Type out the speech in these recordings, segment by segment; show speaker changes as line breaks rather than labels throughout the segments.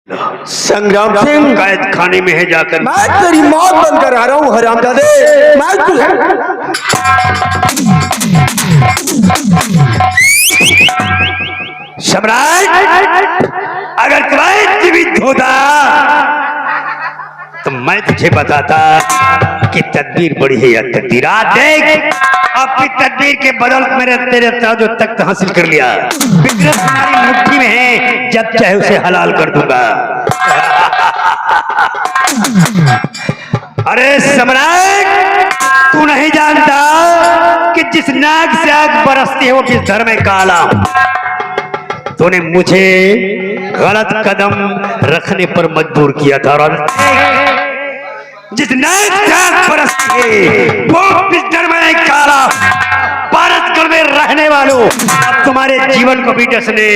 संग्राम सिंह
कैद खाने में है जाकर।
मैं तेरी मौत बनकर आ रहा हूँ हरामजादे। मैं तुझे
सम्राट, अगर तुम्हारे जीवित होता तो मैं तुझे बताता कि तदबीर बड़ी है या तकदीर। देख, अपनी तदबीर के बदल मेरे तेरे ताजो तख्त हासिल कर लिया। फितरत तुम्हारी मुट्ठी में है, जब चाहे उसे हलाल कर दूंगा। अरे सम्राट, तू नहीं जानता कि जिस नाक से आग बरसती है वो किस धर्म में काला। तूने मुझे गलत कदम रखने पर मजबूर किया था और जिस नाक से आग बरसती है वो किस धर्म में काला। भारतगढ़ में रहने वालों, अब तुम्हारे जीवन को भी डसने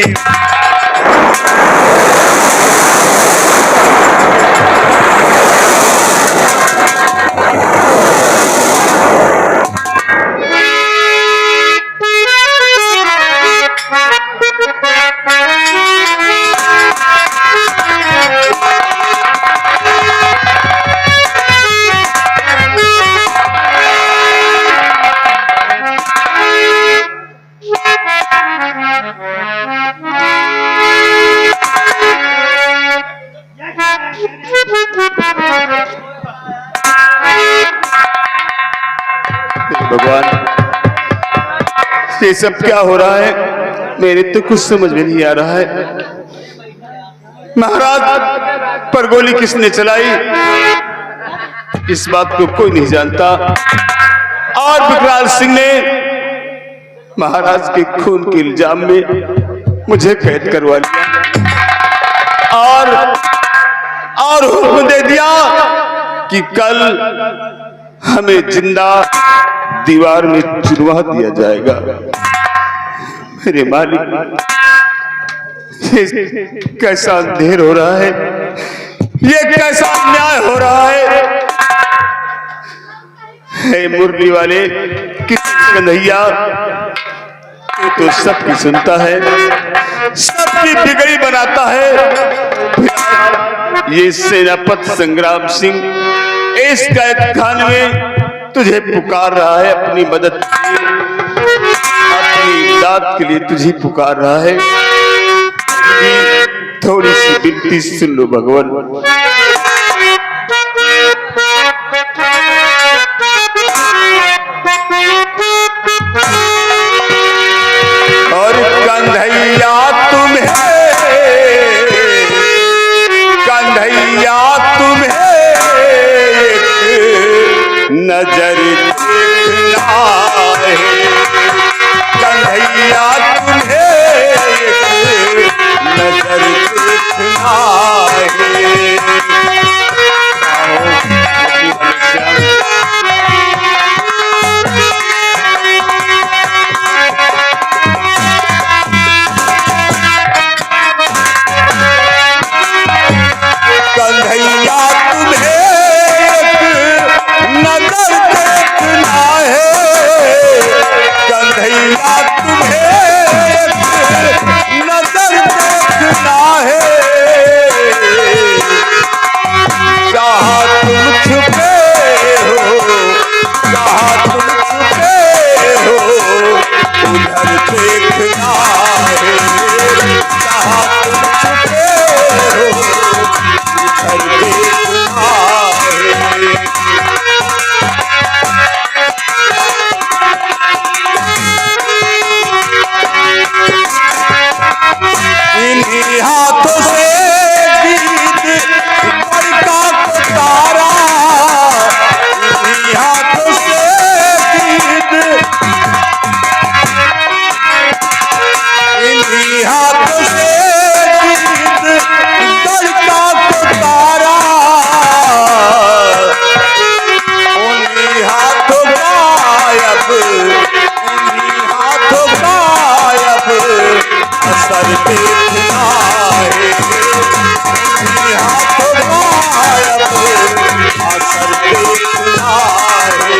भगवान, ये सब क्या हो रहा है? मेरे तो कुछ समझ में नहीं आ रहा है। महाराज पर गोली किसने चलाई, इस बात को कोई नहीं जानता। और विकराल सिंह ने महाराज के खून के इल्जाम में मुझे कैद करवा लिया और हुक्म दे दिया कि कल हमें जिंदा दीवार में चुनवा दिया जाएगा। मेरे मालिक, ये कैसा अंधेर हो रहा है, ये कैसा अन्याय हो रहा है। हे मुरली वाले किसी कन्हैया, तू तो सबकी सुनता है, सबकी बिगड़ी बनाता है। ये सेनापति संग्राम सिंह इस कैद खाने में तुझे पुकार रहा है, अपनी मदद के लिए, अपनी इमदाद के लिए तुझे पुकार रहा है। थोड़ी सी विनती सुन लो भगवान। और कन्हैया तुम्हें, कन्हैया तुम्हें नजर देखना है, कन्हैया तुम्हें नजर देखना है। कन्हैया तुम्हें नजर देखना है, कन्हैया तुम्हें नजर देखना है। जहाँ तुम छुपे हो, जहाँ तुम छुपे हो, उधर देखना है। जहाँ तुम छुपे हो, उधर देखना है। इन्हीं हाथों से गीत बड़का को तारा, इन्हीं हाथों से गीत, इन्हीं हाथों से गीत बड़का को तारा, उन्हीं हाथों गायब, उन्हीं हाथों गायब असर देखना है। हाथों गायब असर देखना है।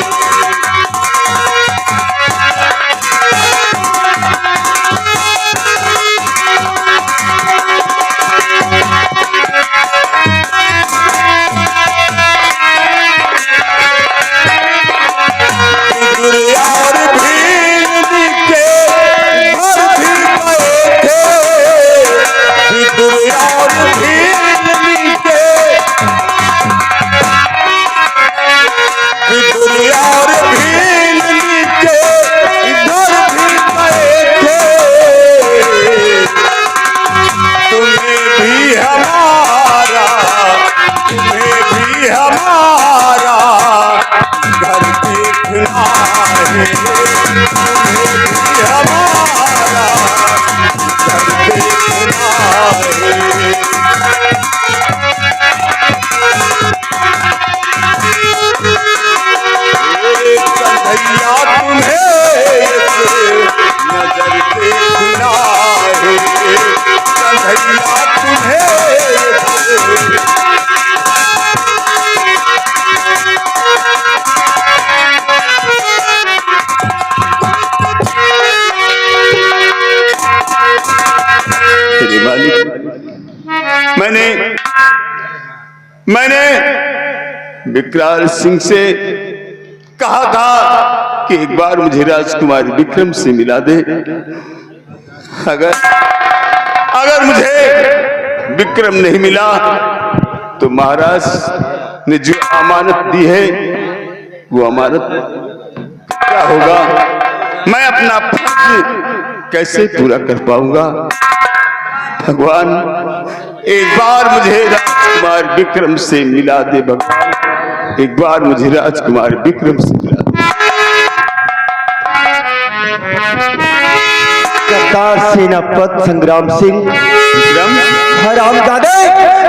मैंने विकराल सिंह से कहा था कि एक बार मुझे राजकुमार विक्रम से मिला दे। अगर मुझे विक्रम नहीं मिला तो महाराज ने जो अमानत दी है वो अमानत क्या होगा? मैं अपना फर्ज कैसे पूरा कर पाऊंगा? भगवान एक बार मुझे राजकुमार विक्रम से मिला दे। भगवान एक बार मुझे राजकुमार विक्रम से मिला दे।
गद्दार सेनापति संग्राम सिंह,
विक्रम
हरामजादे,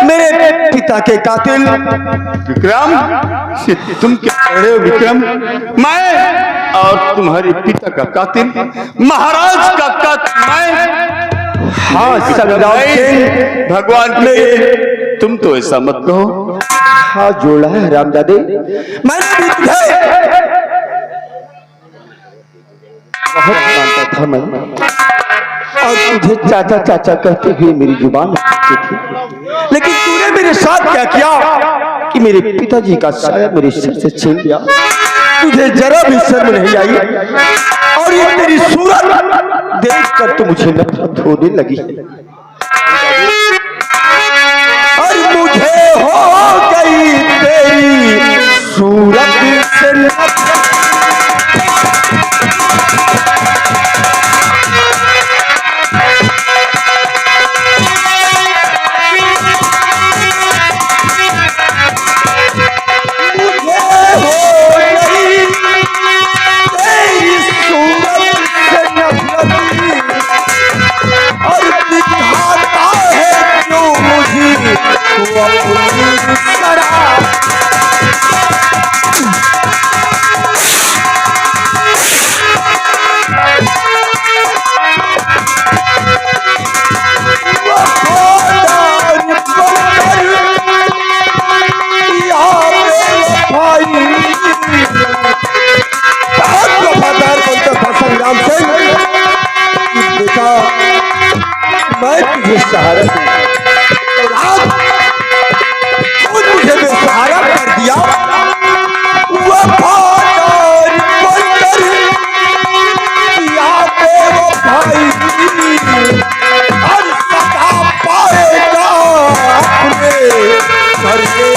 मेरे पिता के कातिल।
विक्रम, तुम क्या कह रहे हो विक्रम? मैं और तुम्हारे पिता का कातिल, महाराज का कातिल मैं?
हाँ संग्राम सिंह,
भगवान के लिए तुम तो ऐसा मत कहो।
हाथ जोड़ा है हरामजादे। मैंने भी तुझे बहुत मानता था मैं, और तुझे चाचा चाचा कहते हुए मेरी जुबान लगती थी, लेकिन तूने मेरे साथ क्या किया कि मेरे पिताजी का साया मेरे सिर से छीन लिया। तुझे जरा भी शर्म नहीं आई, और ये तेरी सूरत देखकर तो मुझे नफरत होने लगी, और मुझे हो गई तेरी सूरत से नफरत। सहारा और आज मुझे बेसहारा कर दिया। वफादार बनकर किया बेवफाई, हर सदा पाएगा अपने घर के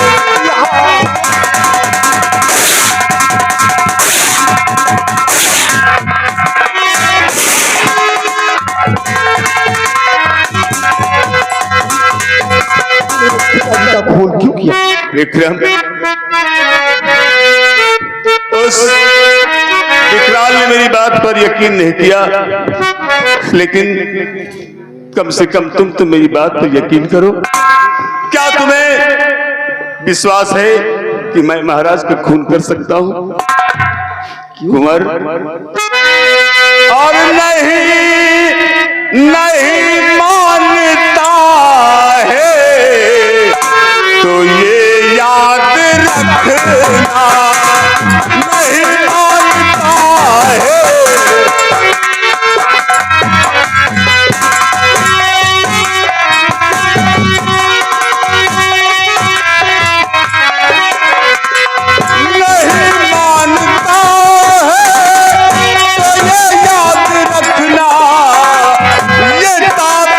खून क्यों किया?
विक्रम, उस विकराल ने मेरी बात पर यकीन नहीं किया, लेकिन कम से कम तुम तो मेरी बात पर यकीन करो। क्या तुम्हें विश्वास है कि मैं महाराज का खून कर सकता हूं? कुंवर, और नहीं मानता है तो ये याद रखना, नहीं मानता है। नहीं मानता है तो ये याद रखना, ये ताकत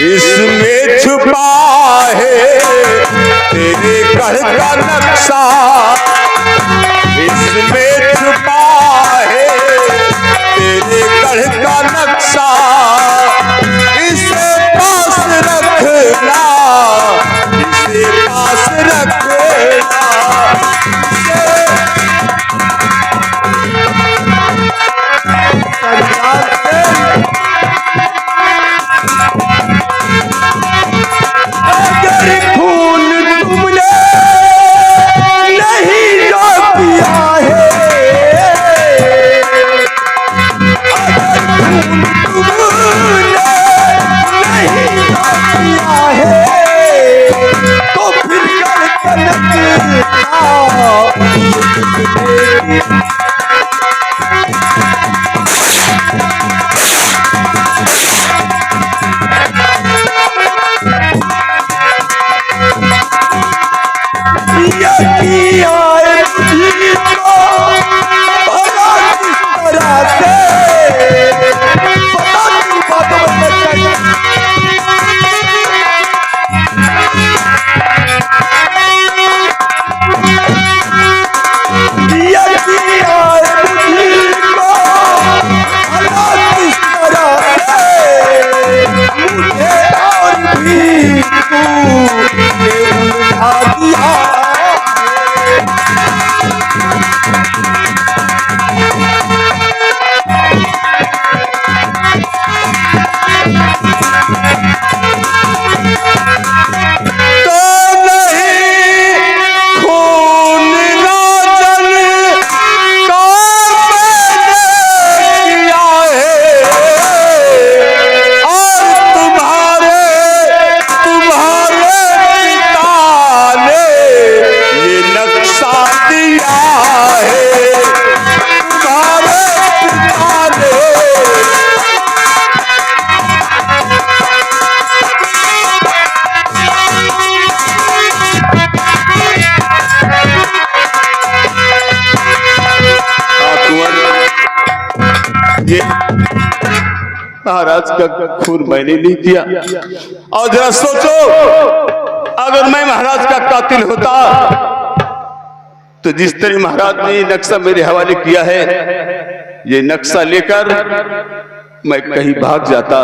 इसमें छुपा है तेरे गढ़ का नक्शा, इसमें छुपा है तेरे गढ़ का नक्शा। इसे पास रखना, इसे पास रखना।
अगर खून तुमने नहीं जो पिया है, अगर खून तुमने नहीं जो पिया है, तो फिर कर कनक किया है मुझको भला किस तरह से, पता नहीं बातों में किया है मुझको भला किस तरह से, मुझे और भी तूने उलझा दिया।
ये महाराज का खून मैंने नहीं किया। और जरा सोचो, अगर मैं महाराज का कातिल होता तो जिस तरह महाराज ने नक्शा मेरे हवाले किया है, ये नक्शा लेकर मैं कहीं भाग जाता।